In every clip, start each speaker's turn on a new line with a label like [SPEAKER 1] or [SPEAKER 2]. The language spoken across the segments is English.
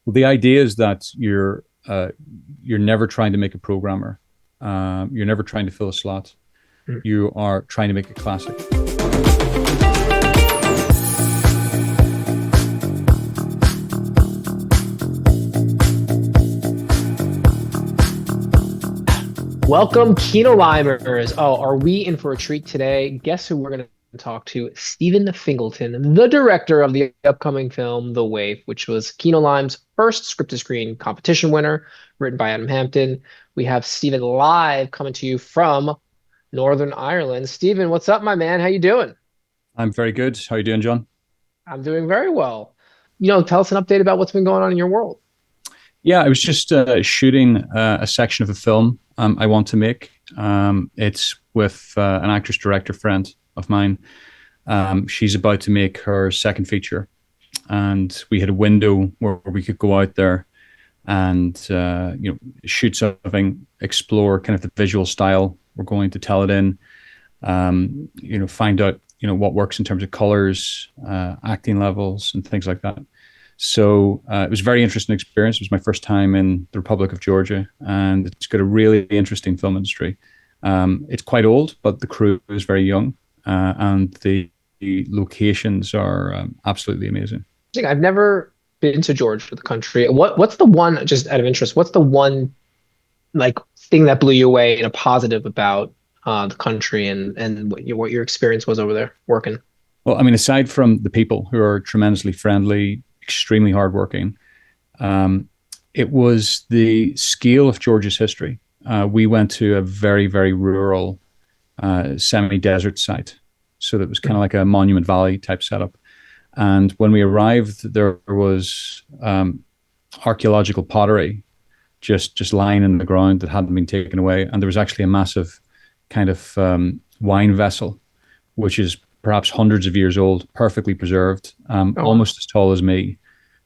[SPEAKER 1] Well, the idea is that you're never trying to make a programmer. You're never trying to fill a slot.
[SPEAKER 2] Mm.
[SPEAKER 1] You are trying to make a classic.
[SPEAKER 2] Welcome, Kinolimers. Oh, are we in for a treat today? Guess who we're going to talk to? Stephen Fingleton, the director of the upcoming film, The Waif, which was Kinolime's first script-to-screen competition winner, written by Adam Hampton. We have Stephen live coming to you from Northern Ireland. Stephen, what's up, my man? How you doing?
[SPEAKER 1] I'm very good. How are you doing, John?
[SPEAKER 2] I'm doing very well. Tell us an update about what's been going on in your world.
[SPEAKER 1] Yeah, I was just shooting a section of a film I want to make. It's with an actress director friend of mine. She's about to make her second feature, and we had a window where we could go out there and shoot something, explore kind of the visual style we're going to tell it in. Find out what works in terms of colors, acting levels, and things like that. So it was a very interesting experience. It was my first time in the Republic of Georgia, and it's got a really interesting film industry. It's quite old, but the crew is very young, and the locations are absolutely amazing.
[SPEAKER 2] I've never been to Georgia, the country. What's the one, just out of interest, what's the one like thing that blew you away in a positive about the country and what your experience was over there working?
[SPEAKER 1] Well, I mean, aside from the people who are tremendously friendly, extremely hardworking, it was the scale of Georgia's history. We went to a very, very rural, semi-desert site. So that was kind of like a Monument Valley type setup. And when we arrived, there was archaeological pottery just lying in the ground that hadn't been taken away. And there was actually a massive kind of wine vessel, which is perhaps hundreds of years old, perfectly preserved, almost as tall as me,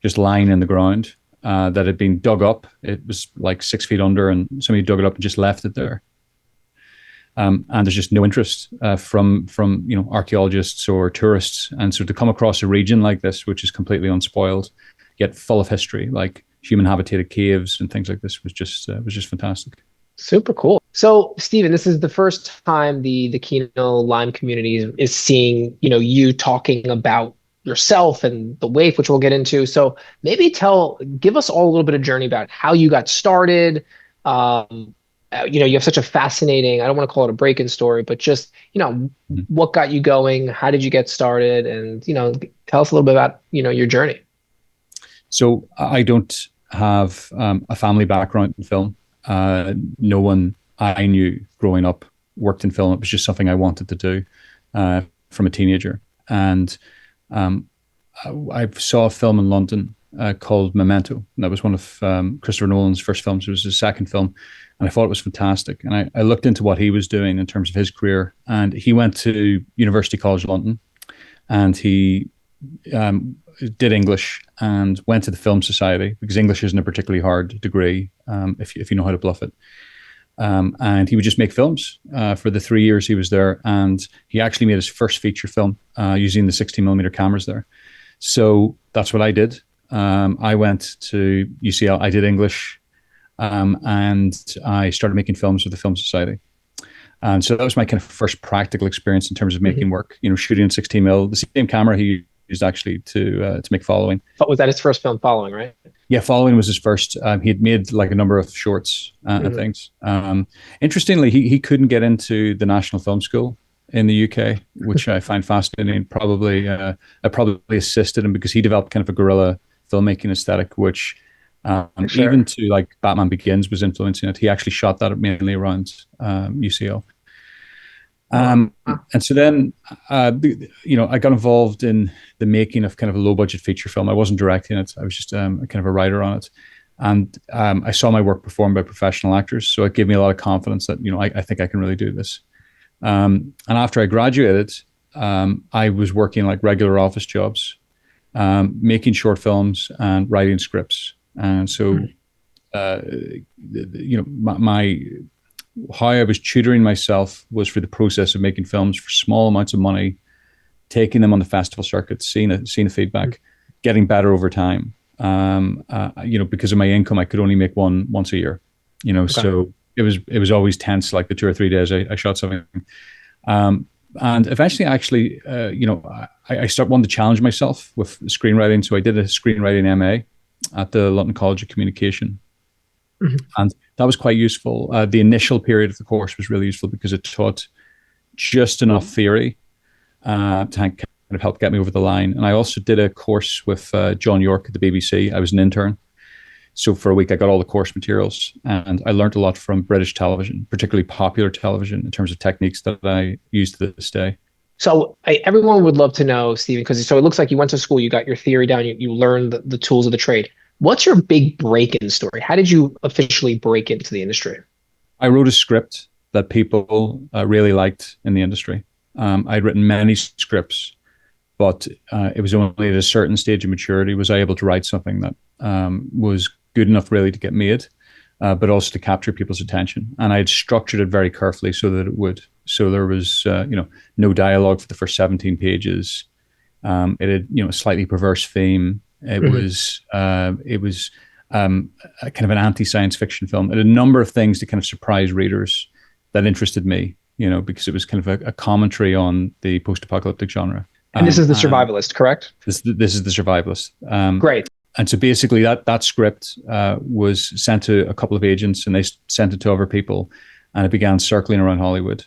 [SPEAKER 1] just lying in the ground, that had been dug up. It was like 6 feet under, and somebody dug it up and just left it there. And there's just no interest from archaeologists or tourists. And so to come across a region like this, which is completely unspoiled, yet full of history, like human habitated caves and things like this, was just fantastic.
[SPEAKER 2] Super cool. So, Stephen, this is the first time the Kino Lime community is seeing, you talking about yourself and the Waif, which we'll get into. So maybe give us all a little bit of journey about how you got started. You have such a fascinating, I don't want to call it a break-in story, but just, what got you going? How did you get started? And, tell us a little bit about, your journey.
[SPEAKER 1] So I don't have a family background in film. No one I knew growing up worked in film. It was just something I wanted to do from a teenager. And I saw a film in London called Memento. And that was one of Christopher Nolan's first films. It was his second film. And I thought it was fantastic. And I looked into what he was doing in terms of his career. And he went to University College London, and he did English and went to the Film Society, because English isn't a particularly hard degree if you know how to bluff it. And he would just make films for the 3 years he was there. And he actually made his first feature film using the 16mm cameras there. So that's what I did. I went to UCL, I did English, and I started making films with the Film Society. And so that was my kind of first practical experience in terms of making work, shooting in 16mm, the same camera he used actually to make Following.
[SPEAKER 2] But was that his first film, Following, right?
[SPEAKER 1] Yeah, Following was his first. He had made like a number of shorts and things. Interestingly, he couldn't get into the National Film School in the UK, which I find fascinating. I probably assisted him, because he developed kind of a guerrilla filmmaking aesthetic, which sure, even to like Batman Begins was influencing it. He actually shot that mainly around UCL. And so then, I got involved in the making of kind of a low budget feature film. I wasn't directing it. I was just kind of a writer on it. And I saw my work performed by professional actors. So it gave me a lot of confidence that, I think I can really do this. And after I graduated, I was working like regular office jobs, making short films and writing scripts. And so, my how I was tutoring myself was for the process of making films for small amounts of money, taking them on the festival circuit, seeing the feedback, getting better over time, because of my income, I could only make one once a year.
[SPEAKER 2] Okay.
[SPEAKER 1] So it was always tense, like the 2 or 3 days I shot something. Um, and eventually, actually, I wanted to challenge myself with screenwriting. So I did a screenwriting MA at the London College of Communication,
[SPEAKER 2] Mhm.
[SPEAKER 1] and that was quite useful. The initial period of the course was really useful because it taught just enough theory to kind of help get me over the line. And I also did a course with John Yorke at the BBC. I was an intern. So for a week, I got all the course materials and I learned a lot from British television, particularly popular television, in terms of techniques that I use to this day.
[SPEAKER 2] So everyone would love to know, Stephen, because so it looks like you went to school, you got your theory down, you learned the tools of the trade. What's your big break-in story? How did you officially break into the industry?
[SPEAKER 1] I wrote a script that people really liked in the industry. I'd written many scripts, but it was only at a certain stage of maturity was I able to write something that was good enough really to get made, but also to capture people's attention. And I had structured it very carefully so that it would. So there was, no dialogue for the first 17 pages. It had, a slightly perverse theme. It
[SPEAKER 2] Hmm.
[SPEAKER 1] was, a kind of an anti-science fiction film. It had a number of things to kind of surprise readers that interested me, because it was kind of a commentary on the post-apocalyptic genre.
[SPEAKER 2] And this is the
[SPEAKER 1] And
[SPEAKER 2] Survivalist, correct?
[SPEAKER 1] this is the Survivalist.
[SPEAKER 2] Great.
[SPEAKER 1] And so basically, that script was sent to a couple of agents, and they sent it to other people, and it began circling around Hollywood.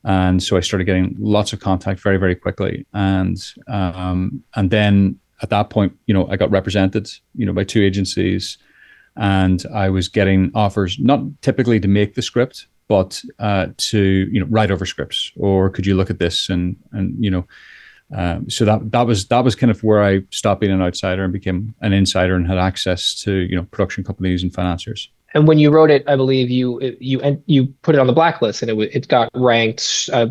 [SPEAKER 1] And so I started getting lots of contact very, very quickly. And then at that point, I got represented, by two agencies, and I was getting offers, not typically to make the script, but to write over scripts, or could you look at this so that was kind of where I stopped being an outsider and became an insider and had access to production companies and financiers.
[SPEAKER 2] And when you wrote it, I believe you put it on the blacklist, and it got ranked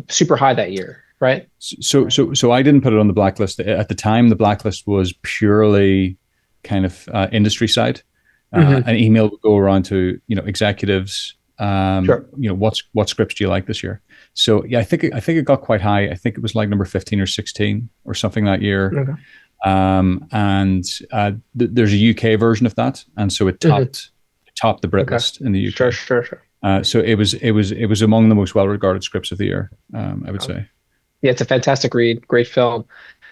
[SPEAKER 2] super high that year, right?
[SPEAKER 1] So I didn't put it on the blacklist at the time. The blacklist was purely kind of industry side.
[SPEAKER 2] Hmm.
[SPEAKER 1] An email would go around to executives.
[SPEAKER 2] Sure.
[SPEAKER 1] What scripts do you like this year? So yeah, I think it got quite high. I think it was like number 15 or 16 or something that year.
[SPEAKER 2] Okay.
[SPEAKER 1] And there's a UK version of that, and so it
[SPEAKER 2] Hmm.
[SPEAKER 1] topped the Brit
[SPEAKER 2] Okay.
[SPEAKER 1] list in the
[SPEAKER 2] Sure,
[SPEAKER 1] UK.
[SPEAKER 2] sure, sure.
[SPEAKER 1] So it was among the most well regarded scripts of the year. I would
[SPEAKER 2] Um,
[SPEAKER 1] say.
[SPEAKER 2] yeah, it's a fantastic read, great film.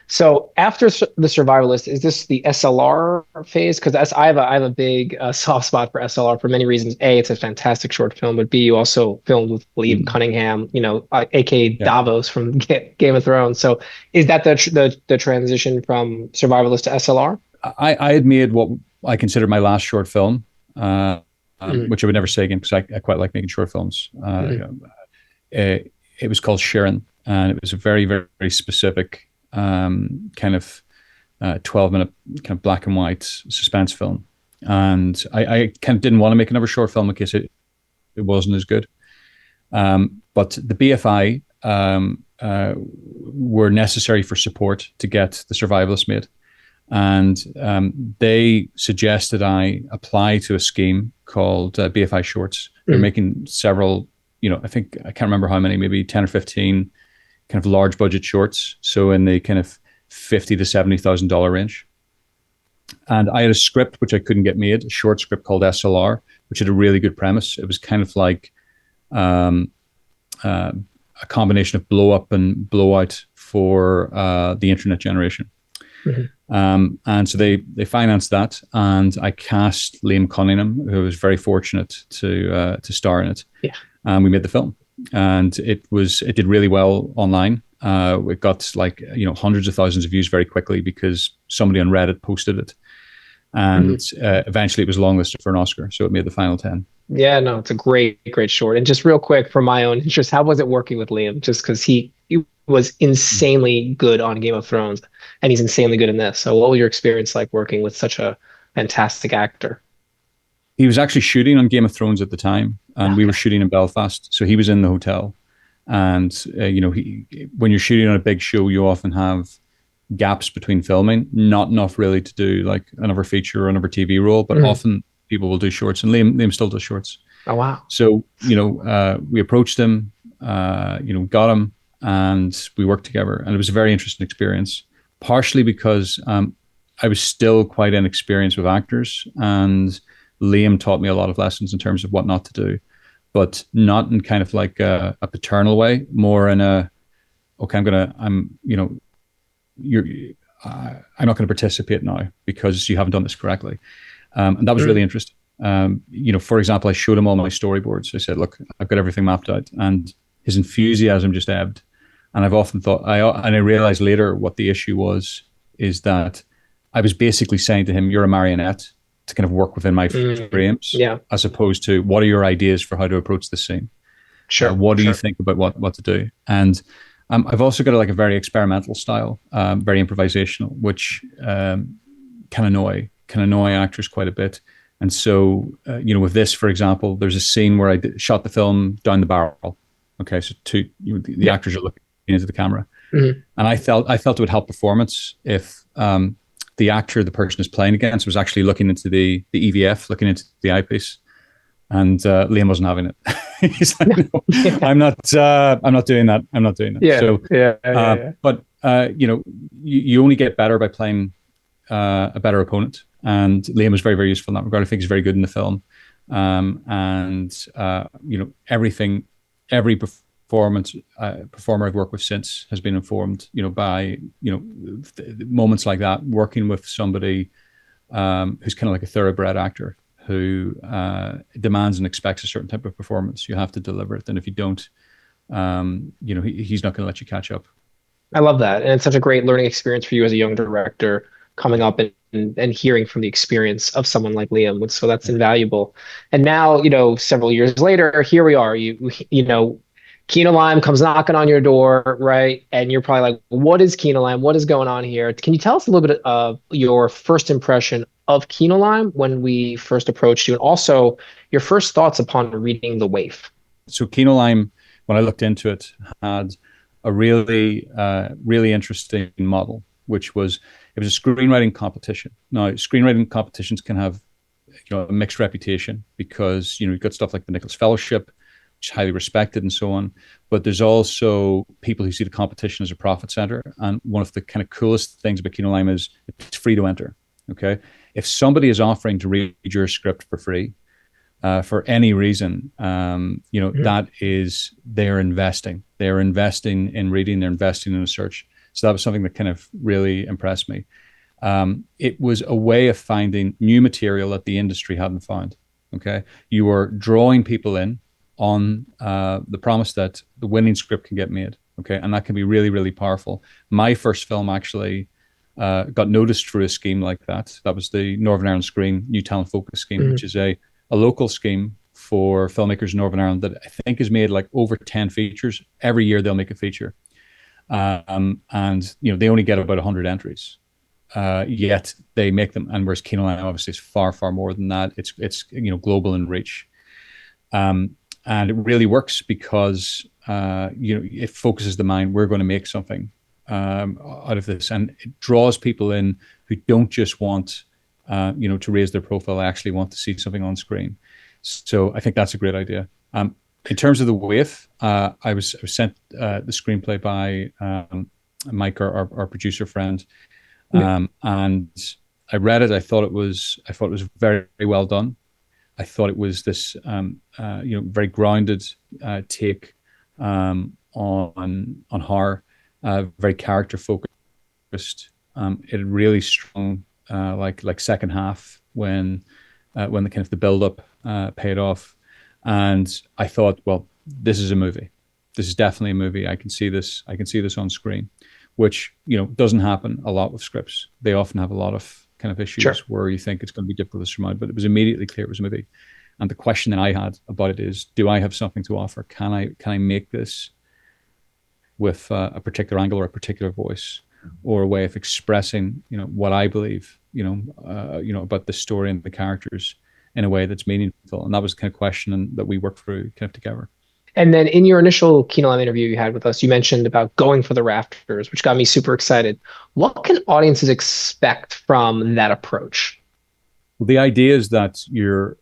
[SPEAKER 2] So after the Survivalist, is this the SLR phase? Because I have a big soft spot for SLR for many reasons. A, it's a fantastic short film, but B, you also filmed with Liam
[SPEAKER 1] Mm.
[SPEAKER 2] Cunningham, aka
[SPEAKER 1] Yeah.
[SPEAKER 2] Davos from Game of Thrones. So is that the transition from Survivalist to SLR?
[SPEAKER 1] I had made what I considered my last short film, uh,
[SPEAKER 2] Hmm.
[SPEAKER 1] which I would never say again because I quite like making short films.
[SPEAKER 2] Hmm.
[SPEAKER 1] It was called Sharon, and it was a very, very, very specific kind of 12-minute kind of black and white suspense film. And I kind of didn't want to make another short film in case it wasn't as good. But the BFI were necessary for support to get the Survivalist made. And they suggested I apply to a scheme called BFI Shorts. They're
[SPEAKER 2] Hmm.
[SPEAKER 1] making several, I can't remember how many, maybe 10 or 15 kind of large budget shorts. So in the kind of 50 to $70,000 range. And I had a script which I couldn't get made, a short script called SLR, which had a really good premise. It was kind of like um, uh, a combination of blow up and blowout for the internet generation.
[SPEAKER 2] Hmm.
[SPEAKER 1] And so they financed that, and I cast Liam Cunningham, who was very fortunate to star in it.
[SPEAKER 2] Yeah.
[SPEAKER 1] And we made the film, and it did really well online. It got like hundreds of thousands of views very quickly because somebody on Reddit posted it,
[SPEAKER 2] Hmm.
[SPEAKER 1] and eventually it was longlisted for an Oscar, so it made the final 10.
[SPEAKER 2] Yeah, no, it's a great, great short. And just real quick, for my own interest, how was it working with Liam? Just because he was insanely good on Game of Thrones, and he's insanely good in this. So, what was your experience like working with such a fantastic actor?
[SPEAKER 1] He was actually shooting on Game of Thrones at the time, and we were
[SPEAKER 2] Okay.
[SPEAKER 1] shooting in Belfast, so he was in the hotel. And when you're shooting on a big show, you often have gaps between filming, not enough really to do like another feature or another TV role, but
[SPEAKER 2] Mhm.
[SPEAKER 1] often people will do shorts, and Liam still does shorts.
[SPEAKER 2] Oh, wow.
[SPEAKER 1] So we approached him, got him, and we worked together, and it was a very interesting experience. Partially because I was still quite inexperienced with actors, and Liam taught me a lot of lessons in terms of what not to do, but not in kind of like a paternal way, more in a, okay, you're, I'm not going to participate now because you haven't done this correctly. And that was really
[SPEAKER 2] Mm.
[SPEAKER 1] interesting. For example, I showed him all my storyboards. I said, look, I've got everything mapped out, and his enthusiasm just ebbed. And I've often thought, and I realized later what the issue was, is that I was basically saying to him, you're a marionette to kind of work within my
[SPEAKER 2] Mm.
[SPEAKER 1] frames,
[SPEAKER 2] Yeah,
[SPEAKER 1] as opposed to what are your ideas for how to approach the scene?
[SPEAKER 2] sure,
[SPEAKER 1] What do you
[SPEAKER 2] sure.
[SPEAKER 1] think about what to do? And I've also got like a very experimental style, very improvisational, which can annoy actors quite a bit. And so, with this, for example, there's a scene where shot the film down the barrel. Okay, so the
[SPEAKER 2] Yeah.
[SPEAKER 1] actors are looking into the camera,
[SPEAKER 2] Mhm.
[SPEAKER 1] and I felt it would help performance if the actor the person is playing against was actually looking into the EVF, looking into the eyepiece, and Liam wasn't having it. He's like, no,
[SPEAKER 2] Yeah,
[SPEAKER 1] I'm not doing that. I'm not doing that.
[SPEAKER 2] yeah,
[SPEAKER 1] So,
[SPEAKER 2] yeah, yeah, yeah.
[SPEAKER 1] but you only get better by playing a better opponent. And Liam was very, very useful in that regard. I think he's very good in the film. And every performer I've worked with since has been informed, by moments like that, working with somebody who's kind of like a thoroughbred actor who demands and expects a certain type of performance. You have to deliver it, and if you don't, he's not going to let you catch up.
[SPEAKER 2] I love that. And it's such a great learning experience for you as a young director coming
[SPEAKER 1] Yeah,
[SPEAKER 2] up and hearing from the experience of someone like Liam. So that's
[SPEAKER 1] yeah.
[SPEAKER 2] invaluable. And now, several years later, here we are. Kinolime comes knocking on your door, right? And you're probably like, what is Kinolime? What is going on here? Can you tell us a little bit of your first impression of Kinolime when we first approached you, and also your first thoughts upon reading The Waif?
[SPEAKER 1] So Kinolime, when I looked into it, had a really, really interesting model, which was it was a screenwriting competition. Now, screenwriting competitions can have a mixed reputation because you've got stuff like the Nichols Fellowship, which is highly respected and so on. But there's also people who see the competition as a profit center. And one of the kind of coolest things about Kinolime is it's free to enter. Okay, if somebody is offering to read your script for free, for any reason,
[SPEAKER 2] Mhm.
[SPEAKER 1] that is they're investing. They're investing in reading. They're investing in a search. So that was something that kind of really impressed me. It was a way of finding new material that the industry hadn't found. Okay, you were drawing people in on the promise that the winning script can get made. Okay, and that can be really, really powerful. My first film actually got noticed through a scheme like that. That was the Northern Ireland Screen New Talent Focus Scheme, which
[SPEAKER 2] Mhm.
[SPEAKER 1] is a local scheme for filmmakers in Northern Ireland that I think has made like over 10 features. Every year they'll make a feature. And they only get about 100 entries. Yet they make them, and whereas Kinoline obviously is far, far more than that. It's global in reach, and it really works because it focuses the mind. We're going to make something out of this, and it draws people in who don't just want to raise their profile. They actually want to see something on screen. So I think that's a great idea. In terms of the Waif, I was sent the screenplay by Mike, our producer friend,
[SPEAKER 2] Yeah.
[SPEAKER 1] and I read it. I thought it was very, very well done. I thought it was this very grounded take on horror, very character focused. It had really strong like second half when the kind of the build up paid off, and I thought, well, this is a movie. This is definitely a movie. I can see this. I can see this on screen, which doesn't happen a lot with scripts. They often have a lot of kind of issues
[SPEAKER 2] Sure.
[SPEAKER 1] where you think it's going to be difficult to surmount. But it was immediately clear it was a movie. And the question that I had about it is, do I have something to offer? Can I make this with a particular angle or a particular voice, or a way of expressing what I believe about the story and the characters in a way that's meaningful? And that was the kind of question that we worked through kind of together.
[SPEAKER 2] And then in your initial Kino Lab interview you had with us, you mentioned about going for the rafters, which got me super excited. What can audiences expect from that approach?
[SPEAKER 1] Well, the idea is that you're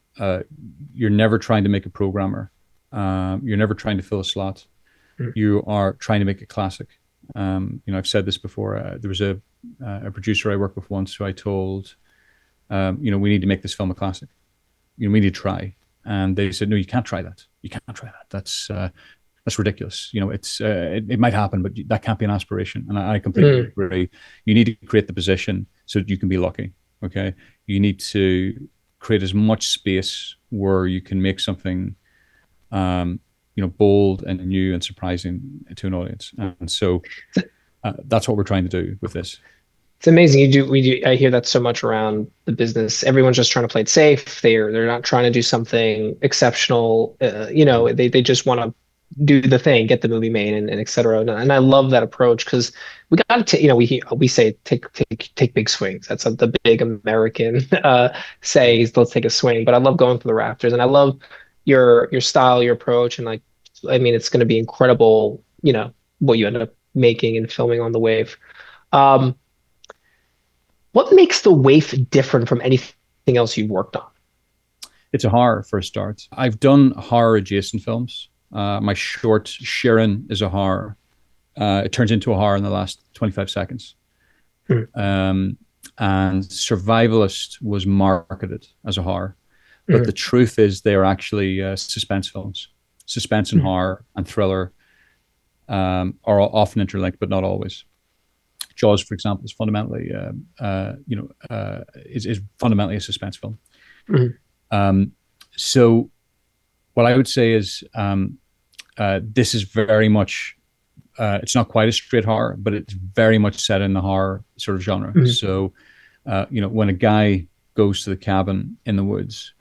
[SPEAKER 1] never trying to make a programmer. You're never trying to fill a slot.
[SPEAKER 2] Mm.
[SPEAKER 1] You are trying to make a classic. I've said this before. There was a producer I worked with once who I told, we need to make this film a classic. We need to try. And they said, no, you can't try that. You can't try that. That's ridiculous. It might happen, but that can't be an aspiration. And I completely
[SPEAKER 2] Mm.
[SPEAKER 1] agree. You need to create the position so that you can be lucky. Okay. You need to create as much space where you can make something, bold and new and surprising to an audience. And so that's what we're trying to do with this.
[SPEAKER 2] It's amazing. We do. I hear that so much around the business. Everyone's just trying to play it safe. They're not trying to do something exceptional. They just want to do the thing, get the movie made, and et cetera. And I love that approach because we got to, we say take big swings. That's the big American say is let's take a swing. But I love going for the rafters, and I love your style, your approach, and like, I mean, it's going to be incredible. What you end up making and filming on the Wave. Um, what makes the Waif different from anything else you've worked on?
[SPEAKER 1] It's a horror for a start. I've done horror adjacent films. My short Sharon is a horror. It turns into a horror in the last 25 seconds.
[SPEAKER 2] Mm.
[SPEAKER 1] And Survivalist was marketed as a horror. But
[SPEAKER 2] Mm.
[SPEAKER 1] the truth is they are actually suspense films. Suspense and
[SPEAKER 2] Mm.
[SPEAKER 1] horror and thriller are often interlinked, but not always. Jaws, for example, is fundamentally, is fundamentally a suspense film.
[SPEAKER 2] Mm.
[SPEAKER 1] So what I would say is this is very much, it's not quite a straight horror, but it's very much set in the horror sort of genre.
[SPEAKER 2] Mm.
[SPEAKER 1] So, when a guy goes to the cabin in the woods,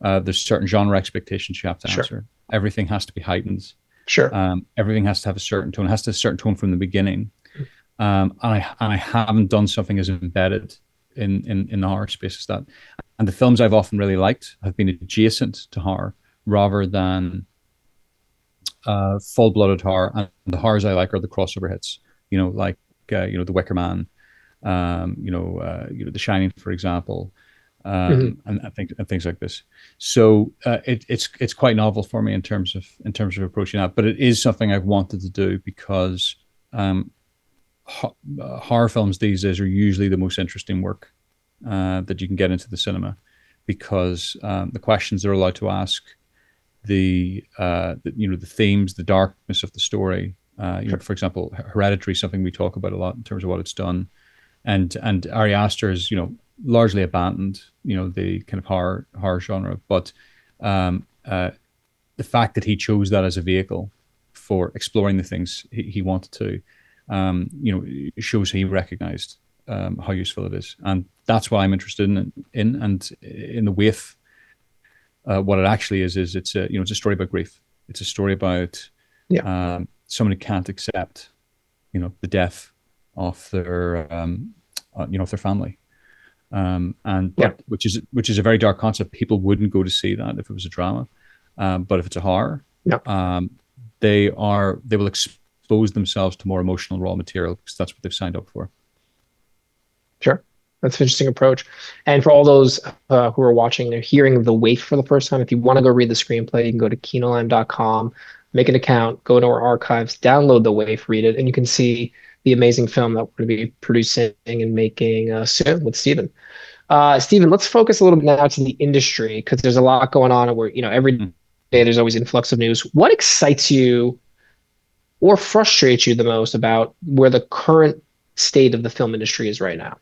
[SPEAKER 1] there's certain genre expectations you have to
[SPEAKER 2] Sure.
[SPEAKER 1] answer. Everything has to be heightened.
[SPEAKER 2] Sure.
[SPEAKER 1] Everything has to have a certain tone. It has to have a certain tone from the beginning. And I haven't done something as embedded in the horror space as that. And the films I've often really liked have been adjacent to horror rather than full-blooded horror. And the horrors I like are the crossover hits. Like The Wicker Man, The Shining, for example,
[SPEAKER 2] Mm.
[SPEAKER 1] and things like this. So it's quite novel for me in terms of approaching that. But it is something I've wanted to do because horror films these days are usually the most interesting work that you can get into the cinema because the questions they're allowed to ask, the themes, the darkness of the story.
[SPEAKER 2] Sure.
[SPEAKER 1] For example, Hereditary, something we talk about a lot in terms of what it's done, and Ari Aster has largely abandoned the kind of horror genre, but the fact that he chose that as a vehicle for exploring the things he wanted to, shows he recognized how useful it is, and that's what I'm interested in the Waif. What it actually is it's a story about grief. It's a story about
[SPEAKER 2] Yeah.
[SPEAKER 1] someone who can't accept the death of their of their family,
[SPEAKER 2] Yeah.
[SPEAKER 1] which is a very dark concept. People wouldn't go to see that if it was a drama, but if it's a horror,
[SPEAKER 2] Yeah.
[SPEAKER 1] they will expose themselves to more emotional raw material because that's what they've signed up for.
[SPEAKER 2] Sure. That's an interesting approach. And for all those who are watching, they're hearing The Waif for the first time. If you want to go read the screenplay, you can go to kinolime.com, make an account, go into our archives, download The Waif, read it, and you can see the amazing film that we're going to be producing and making soon with Stephen. Stephen, let's focus a little bit now to the industry because there's a lot going on where, every
[SPEAKER 1] Mm.
[SPEAKER 2] day there's always influx of news. What excites you or frustrates you the most about where the current state of the film industry is right now?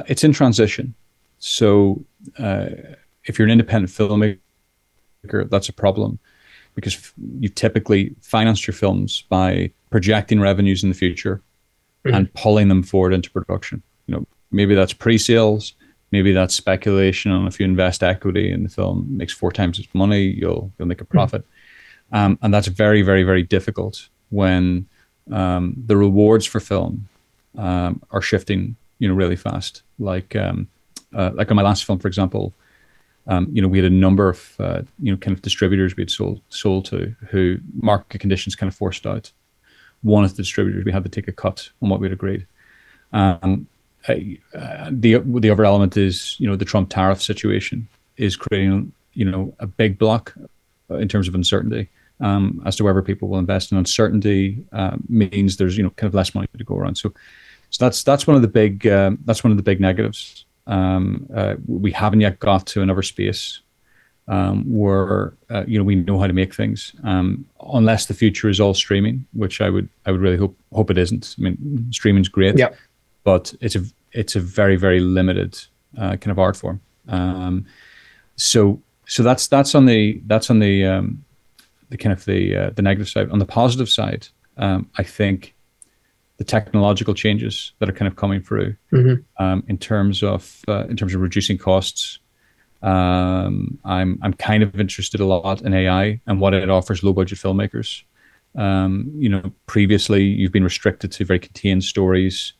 [SPEAKER 1] It's in transition. So if you're an independent filmmaker, that's a problem because you typically financed your films by projecting revenues in the future and pulling them forward into production. Maybe that's pre-sales, maybe that's speculation on if you invest equity in the film, it makes 4 times its money, you'll make a profit. And that's very, very, very difficult when the rewards for film are shifting really fast. Like on my last film, for example, we had a number of kind of distributors we had sold to who market conditions kind of forced out. One of the distributors, we had to take a cut on what we'd agreed. The other element is the Trump tariff situation is creating a big block in terms of uncertainty as to whether people will invest. And uncertainty means there's kind of less money to go around. So that's one of the big negatives. We haven't yet got to another space where we know how to make things, unless the future is all streaming, which I would really hope it isn't. I mean, streaming's great,
[SPEAKER 2] Yeah.
[SPEAKER 1] but it's a very, very limited kind of art form. So that's on the kind of the negative side. On the positive side, I think the technological changes that are kind of coming through, in terms of reducing costs. I'm kind of interested a lot in AI and what it offers low budget filmmakers. Previously you've been restricted to very contained stories,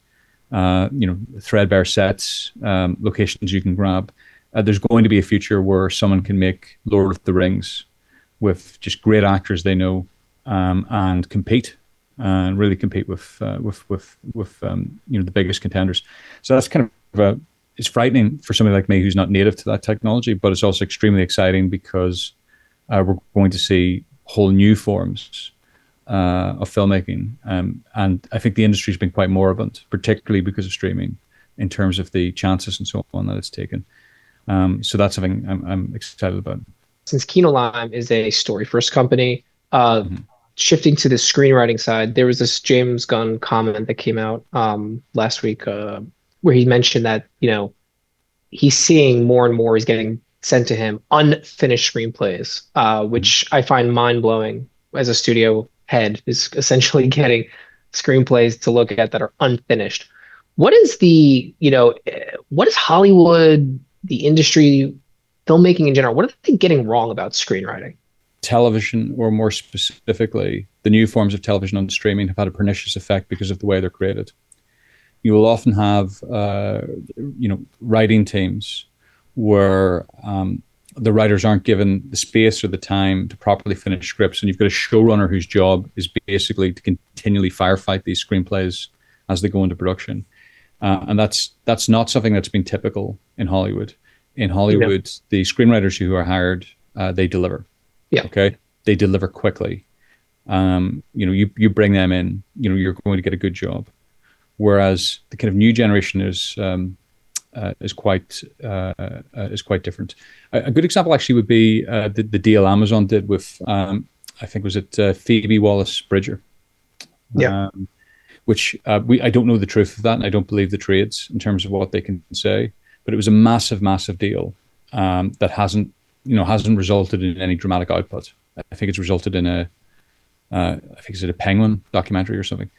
[SPEAKER 1] threadbare sets, locations you can grab. There's going to be a future where someone can make Lord of the Rings with just great actors they know, and compete and really compete with the biggest contenders. So that's kind of it's frightening for somebody like me who's not native to that technology, but it's also extremely exciting because we're going to see whole new forms of filmmaking, and I think the industry's been quite moribund, particularly because of streaming, in terms of the chances and so on that it's taken. So that's something I'm excited about.
[SPEAKER 2] Since Kinolime is a story first company,
[SPEAKER 1] Mhm.
[SPEAKER 2] shifting to the screenwriting side, there was this James Gunn comment that came out last week, where he mentioned that, he's seeing more and more, he's getting sent to him unfinished screenplays,
[SPEAKER 1] Mhm.
[SPEAKER 2] which I find mind blowing as a studio head, is essentially getting screenplays to look at that are unfinished. What is what is Hollywood, the industry, filmmaking in general, what are they getting wrong about screenwriting?
[SPEAKER 1] Television, or more specifically, the new forms of television on streaming, have had a pernicious effect because of the way they're created. You will often have, writing teams where the writers aren't given the space or the time to properly finish scripts, and you've got a showrunner whose job is basically to continually firefight these screenplays as they go into production. And that's not something that's been typical in Hollywood. In
[SPEAKER 2] No.
[SPEAKER 1] Hollywood, the screenwriters who are hired, they deliver.
[SPEAKER 2] Yeah.
[SPEAKER 1] Okay, they deliver quickly. You bring them in, you're going to get a good job. Whereas the kind of new generation is quite different. A good example actually would be the deal Amazon did with, I think, was it Phoebe Wallace-Bridger,
[SPEAKER 2] Yeah.
[SPEAKER 1] which I don't know the truth of that, and I don't believe the trades in terms of what they can say, but it was a massive, massive deal that hasn't resulted in any dramatic output. I think it's resulted in I think it's a Penguin documentary or something.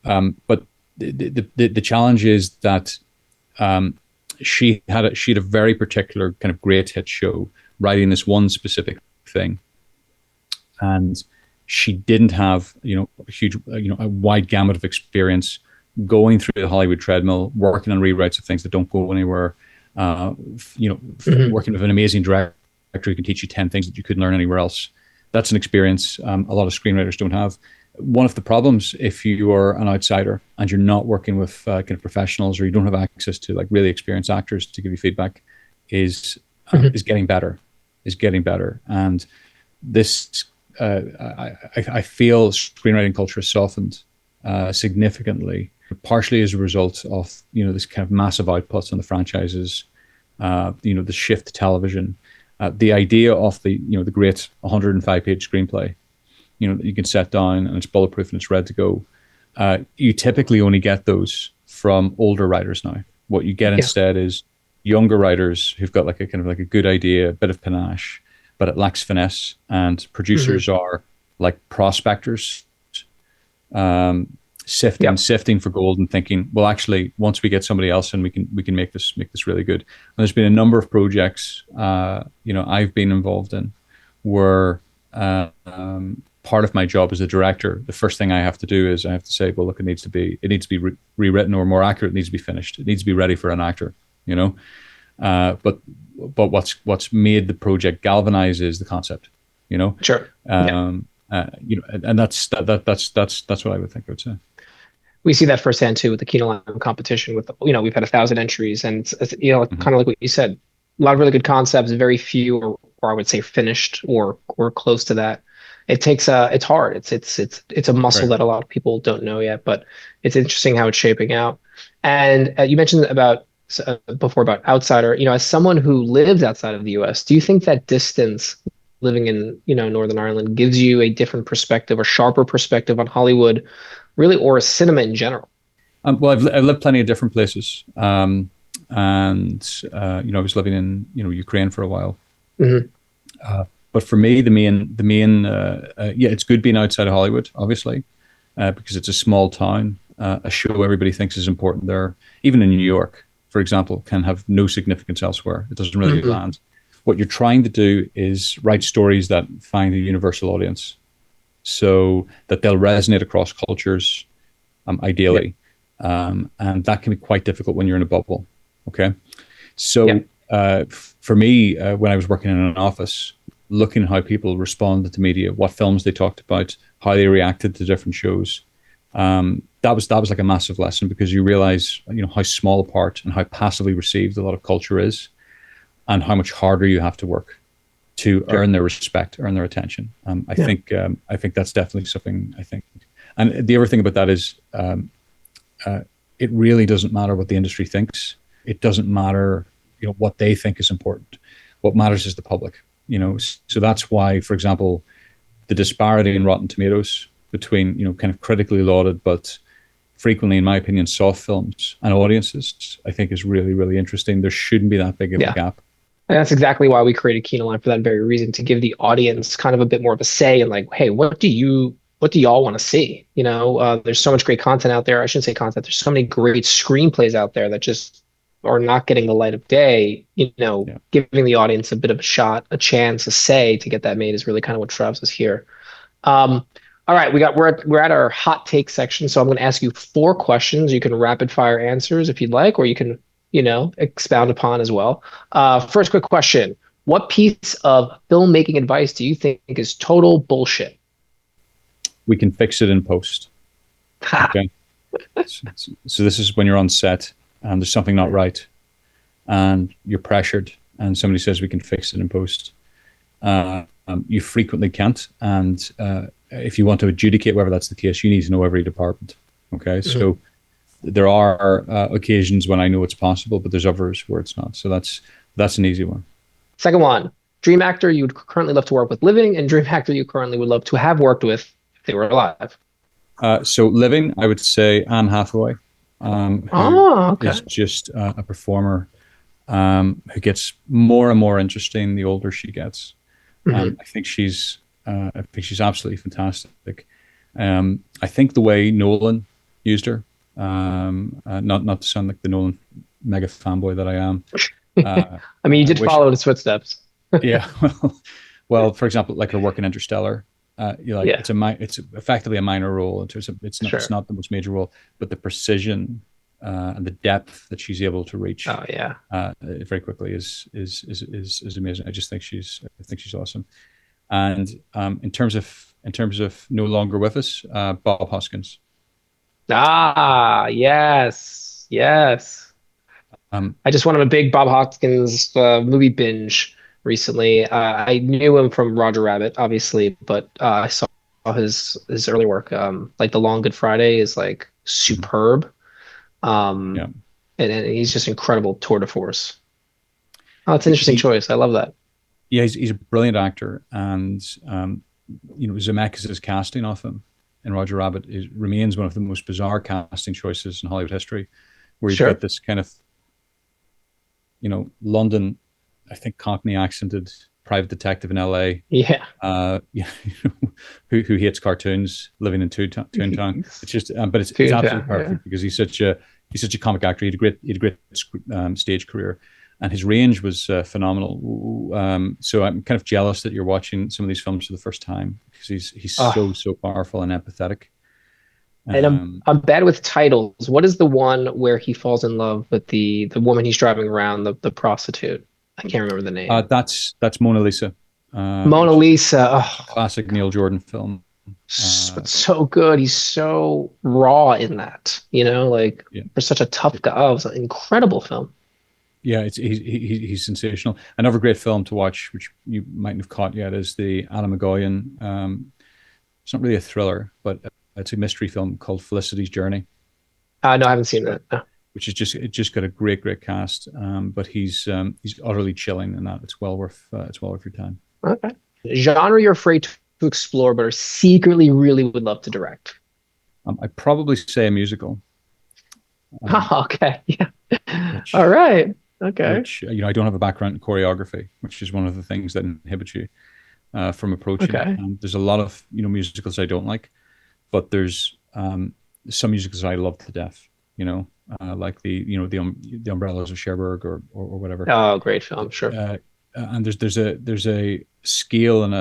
[SPEAKER 1] But the challenge is that she had a very particular kind of great hit show writing this one specific thing, and she didn't have a huge a wide gamut of experience going through the Hollywood treadmill, working on rewrites of things that don't go anywhere. Working with an amazing director who can teach you 10 things that you couldn't learn anywhere else. That's an experience a lot of screenwriters don't have. One of the problems, if you are an outsider and you're not working with kind of professionals, or you don't have access to like really experienced actors to give you feedback, is getting better, and this I feel screenwriting culture has softened significantly, partially as a result of this kind of massive outputs on the franchises, the shift to television, the idea of the great 105-page screenplay, that you can set down and it's bulletproof and it's ready to go. You typically only get those from older writers now. What you get instead is younger writers who've got like a kind of like a good idea, a bit of panache, but it lacks finesse. And producers are like prospectors, sifting for gold and thinking, well, actually, once we get somebody else in, we can make this really good. And there's been a number of projects, I've been involved in, where part of my job as a director, the first thing I have to do is I have to say, well, look, it needs to be rewritten, or more accurate, it needs to be finished. It needs to be ready for an actor, But what's made the project galvanize is the concept,
[SPEAKER 2] Sure.
[SPEAKER 1] And that's what I would think I would say.
[SPEAKER 2] We see that firsthand too with the Kinolime competition. With we've had 1,000 entries, and it's
[SPEAKER 1] Mm-hmm.
[SPEAKER 2] kind of like what you said, a lot of really good concepts, very few, or I would say finished or close to that. it takes it's hard. It's a muscle
[SPEAKER 1] Right.
[SPEAKER 2] that a lot of people don't know yet, but it's interesting how it's shaping out. And you mentioned about before about outsider. As someone who lives outside of the U.S., do you think that distance, living in Northern Ireland, gives you a different perspective or sharper perspective on Hollywood, really, or cinema in general?
[SPEAKER 1] Well, I've lived plenty of different places, and I was living in Ukraine for a while.
[SPEAKER 2] Hmm.
[SPEAKER 1] But for me, the main yeah, it's good being outside of Hollywood, obviously, because it's a small town. A show everybody thinks is important there, even in New York, for example, can have no significance elsewhere. It doesn't really
[SPEAKER 2] Hmm.
[SPEAKER 1] land. What you're trying to do is write stories that find a universal audience, so that they'll resonate across cultures,
[SPEAKER 2] Yeah.
[SPEAKER 1] ideally, and that can be quite difficult when you're in a bubble. Okay,
[SPEAKER 2] Yeah.
[SPEAKER 1] so for me, when I was working in an office, looking at how people responded to media, what films they talked about, how they reacted to different shows, that was like a massive lesson, because you realize how small a part and how passively received a lot of culture is, and how much harder you have to work to
[SPEAKER 2] Sure.
[SPEAKER 1] earn their respect, earn their attention.
[SPEAKER 2] Yeah.
[SPEAKER 1] I think that's definitely something. I think, and the other thing about that is, it really doesn't matter what the industry thinks. It doesn't matter, what they think is important. What matters is the public. So that's why, for example, the disparity in Rotten Tomatoes between kind of critically lauded but frequently, in my opinion, soft films and audiences, I think is really really interesting. There shouldn't be that big of a
[SPEAKER 2] Yeah.
[SPEAKER 1] gap.
[SPEAKER 2] And that's exactly why we created Kinolime, for that very reason, to give the audience kind of a bit more of a say in, like, hey, what do y'all want to see? There's so much great content out there. I shouldn't say content. There's so many great screenplays out there that just are not getting the light of day.
[SPEAKER 1] Yeah.
[SPEAKER 2] Giving the audience a bit of a shot, a chance, a say to get that made is really kind of what drives us here. Um, all right, we're at our hot take section, so I'm going to ask you four questions. You can rapid fire answers if you'd like, or you can, expound upon as well. First quick question: what piece of filmmaking advice do you think is total bullshit?
[SPEAKER 1] We can fix it in post.
[SPEAKER 2] Ha.
[SPEAKER 1] Okay. So this is when you're on set and there's something not right, and you're pressured, and somebody says we can fix it in post. You frequently can't, and if you want to adjudicate whether that's the case, you need to know every department. Okay,
[SPEAKER 2] Mhm.
[SPEAKER 1] so there are occasions when I know it's possible, but there's others where it's not. So that's an easy one.
[SPEAKER 2] Second one: dream actor you would currently love to work with living, and dream actor you currently would love to have worked with if they were alive.
[SPEAKER 1] So living, I would say Anne Hathaway, who
[SPEAKER 2] Oh,
[SPEAKER 1] is
[SPEAKER 2] okay.
[SPEAKER 1] just a performer, who gets more and more interesting the older she gets.
[SPEAKER 2] Hmm.
[SPEAKER 1] I think she's absolutely fantastic. I think the way Nolan used her, not to sound like the Nolan mega fanboy that I am. Uh,
[SPEAKER 2] I mean, you
[SPEAKER 1] I
[SPEAKER 2] did
[SPEAKER 1] wish,
[SPEAKER 2] follow in his footsteps.
[SPEAKER 1] yeah. Well, for example, like her work in Interstellar, like
[SPEAKER 2] Yeah,
[SPEAKER 1] it's effectively a minor role in terms of it's
[SPEAKER 2] sure.
[SPEAKER 1] not the most major role, but the precision and the depth that she's able to reach
[SPEAKER 2] Oh yeah.
[SPEAKER 1] very quickly is amazing. I think she's awesome. And in terms of no longer with us, Bob Hoskins.
[SPEAKER 2] Ah, yes, yes.
[SPEAKER 1] Um,
[SPEAKER 2] I just went on a big Bob Hoskins movie binge recently. I knew him from Roger Rabbit, obviously, but I saw his early work. Like The Long Good Friday is like superb. Um,
[SPEAKER 1] yeah,
[SPEAKER 2] and he's just incredible tour de force. Oh, it's an interesting
[SPEAKER 1] he
[SPEAKER 2] choice. I love that.
[SPEAKER 1] yeah, he's a brilliant actor, and Zemeckis' casting of him in Roger Rabbit remains one of the most bizarre casting choices in Hollywood history, where you've got
[SPEAKER 2] Sure.
[SPEAKER 1] this kind of London, I think Cockney accented private detective in L.A.
[SPEAKER 2] Yeah.
[SPEAKER 1] Yeah, who hates cartoons, living in Toontown. It's just, but it's absolutely
[SPEAKER 2] Toontown. Yeah.
[SPEAKER 1] perfect because he's such a comic actor. He had a great stage career, and his range was phenomenal. So I'm kind of jealous that you're watching some of these films for the first time, because he's so
[SPEAKER 2] Oh,
[SPEAKER 1] so powerful and empathetic.
[SPEAKER 2] and I'm
[SPEAKER 1] Um,
[SPEAKER 2] I'm bad with titles. What is the one where he falls in love with the woman he's driving around, the prostitute? I can't remember the name.
[SPEAKER 1] that's Mona Lisa,
[SPEAKER 2] Mona
[SPEAKER 1] which is
[SPEAKER 2] Lisa.
[SPEAKER 1] a
[SPEAKER 2] Oh,
[SPEAKER 1] classic Neil Jordan film.
[SPEAKER 2] it's
[SPEAKER 1] Uh,
[SPEAKER 2] so good. He's so raw in that, like
[SPEAKER 1] yeah,
[SPEAKER 2] for such a tough guy. Oh, it was an incredible film.
[SPEAKER 1] Yeah, he's sensational. Another great film to watch, which you mightn't have caught yet, is the Alan McGowan. It's not really a thriller, but it's a mystery film called Felicity's Journey,
[SPEAKER 2] No, I haven't seen that. No.
[SPEAKER 1] which is just it just got a great cast. But he's utterly chilling in that. It's well worth your time.
[SPEAKER 2] Okay. Genre you're afraid to explore, but are secretly really would love to direct.
[SPEAKER 1] I'd probably say a musical, um,
[SPEAKER 2] Oh, okay. Yeah. All
[SPEAKER 1] which
[SPEAKER 2] right. Okay.
[SPEAKER 1] I don't have a background in choreography, which is one of the things that inhibits you from approaching it.
[SPEAKER 2] Okay.
[SPEAKER 1] And there's a lot of musicals I don't like, but there's some musicals I love to death. Like the Umbrellas of Cherbourg or whatever.
[SPEAKER 2] Oh, great film. Sure.
[SPEAKER 1] And there's a scale and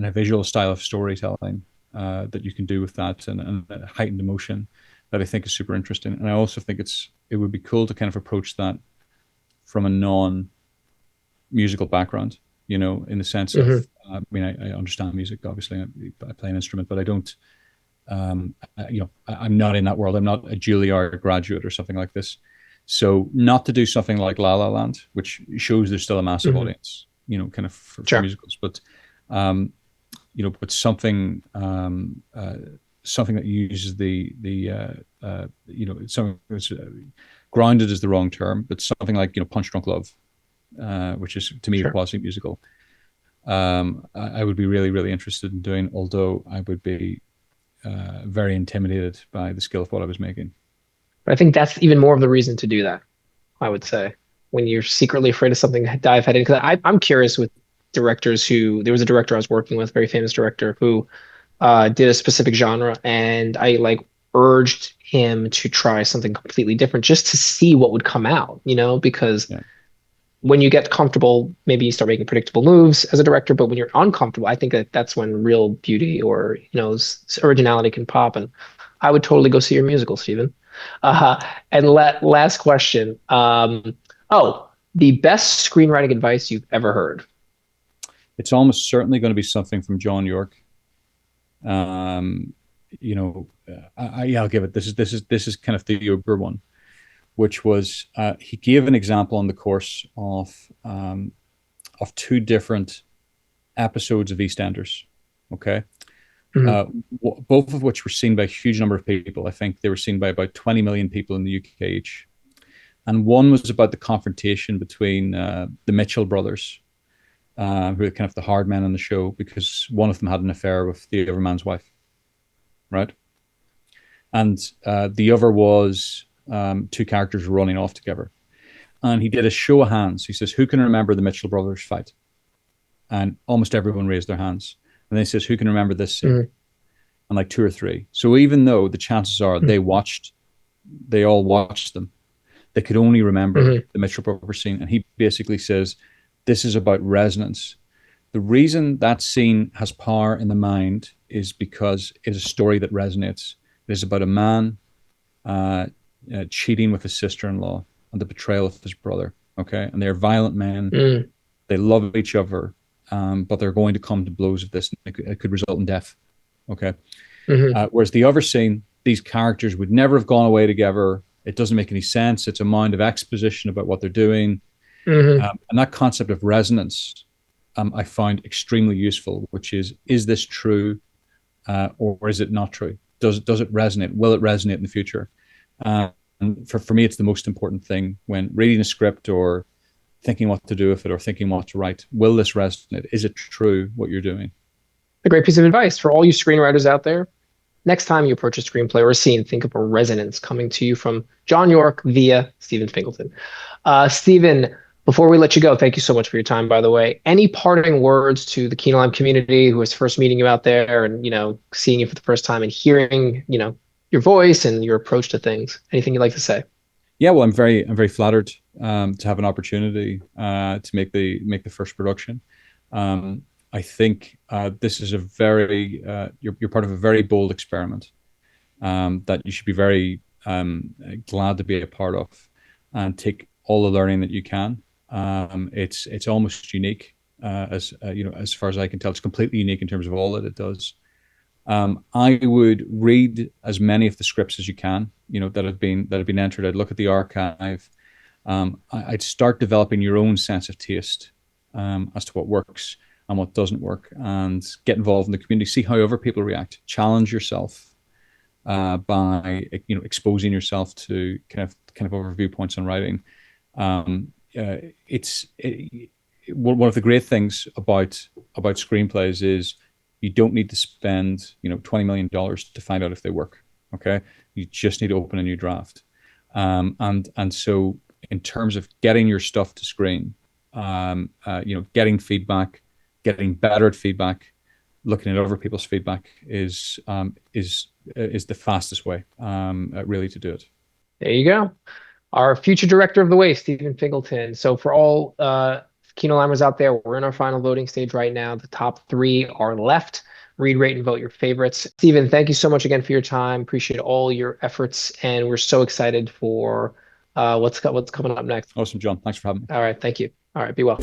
[SPEAKER 1] a visual style of storytelling that you can do with that and a heightened emotion that I think is super interesting. And I also think it would be cool to kind of approach that from a non-musical background, in the sense of,
[SPEAKER 2] Hmm.
[SPEAKER 1] I understand music, obviously, I play an instrument, but I don't, I'm not in that world. I'm not a Juilliard graduate or something like this. So not to do something like La La Land, which shows there's still a massive
[SPEAKER 2] Hmm.
[SPEAKER 1] audience, kind of for
[SPEAKER 2] Sure.
[SPEAKER 1] musicals, um, but something that uses something that's grounded is the wrong term, but something like Punch Drunk Love, which is to me a
[SPEAKER 2] Sure.
[SPEAKER 1] quasi musical. I would be really really interested in doing, although I would be very intimidated by the skill of what I was making.
[SPEAKER 2] But I think that's even more of the reason to do that, I would say, when you're secretly afraid of something, dive head in. Because I'm curious with directors who, there was a director I was working with, very famous director, who did a specific genre, and I like urged him to try something completely different just to see what would come out, because
[SPEAKER 1] Yeah,
[SPEAKER 2] when you get comfortable, maybe you start making predictable moves as a director. But when you're uncomfortable, I think that that's when real beauty or originality can pop. And I would totally go see your musical, Stephen. And last question. Oh, the best screenwriting advice you've ever heard.
[SPEAKER 1] it's almost certainly going to be something from John Yorke. Um, yeah, I'll give it. This is kind of the Uber one, which was he gave an example on the course of two different episodes of EastEnders. Okay,
[SPEAKER 2] Mhm.
[SPEAKER 1] uh, both of which were seen by a huge number of people. I think they were seen by about 20 million people in the UK each. And one was about the confrontation between the Mitchell brothers, who are kind of the hard men on the show, because one of them had an affair with the other man's wife, right? And the other was two characters running off together. And he did a show of hands. He says, "Who can remember the Mitchell brothers fight?" And almost everyone raised their hands. And then he says, "Who can remember this scene?"
[SPEAKER 2] Mhm.
[SPEAKER 1] And like two or three. So even though the chances are they all watched them, they could only remember
[SPEAKER 2] Mhm.
[SPEAKER 1] the Mitchell brothers scene. And he basically says, this is about resonance. The reason that scene has power in the mind is because it's a story that resonates. It is about a man uh, cheating with his sister-in-law and the betrayal of his brother. Okay, and they're violent men.
[SPEAKER 2] Mhm.
[SPEAKER 1] They love each other, but they're going to come to blows of this. It could result in death. Okay,
[SPEAKER 2] Mhm.
[SPEAKER 1] whereas the other scene, these characters would never have gone away together. It doesn't make any sense. It's a mound of exposition about what they're doing,
[SPEAKER 2] Mhm.
[SPEAKER 1] and that concept of resonance, I found extremely useful. Which is this true, or is it not true? Does it resonate? Will it resonate in the future? And for me, it's the most important thing when reading a script or thinking what to do with it or thinking what to write. Will this resonate? Is it true what you're doing?
[SPEAKER 2] A great piece of advice for all you screenwriters out there. Next time you approach a screenplay or a scene, think of a resonance coming to you from John Yorke via Stephen Fingleton. Stephen, before we let you go, thank you so much for your time, by the way. Any parting words to the Kinolime community who is first meeting you out there and, seeing you for the first time and hearing, your voice and your approach to things? Anything you'd like to say?
[SPEAKER 1] Yeah, well, I'm very flattered to have an opportunity to make the first production. Um, I think this is you're part of a very bold experiment that you should be very glad to be a part of and take all the learning that you can. It's almost unique as far as I can tell. It's completely unique in terms of all that it does. I would read as many of the scripts as you can, that have been entered. I'd look at the archive. I'd start developing your own sense of taste as to what works and what doesn't work, and get involved in the community. See how other people react. Challenge yourself by exposing yourself to kind of other viewpoints on writing. It's one of the great things about screenplays is you don't need to spend $20 million to find out if they work. Okay, you just need to open a new draft, and so in terms of getting your stuff to screen, getting feedback, getting better at feedback, looking at other people's feedback is the fastest way really to do it.
[SPEAKER 2] There you go. Our future director of the Waif, Stephen Fingleton. So for all Kinolimers out there, we're in our final voting stage right now. The top three are left. Read, rate, and vote your favorites. Stephen, thank you so much again for your time. Appreciate all your efforts, and we're so excited for what's coming up next.
[SPEAKER 1] Awesome, John. Thanks for having me.
[SPEAKER 2] All right, thank you. All right, be well.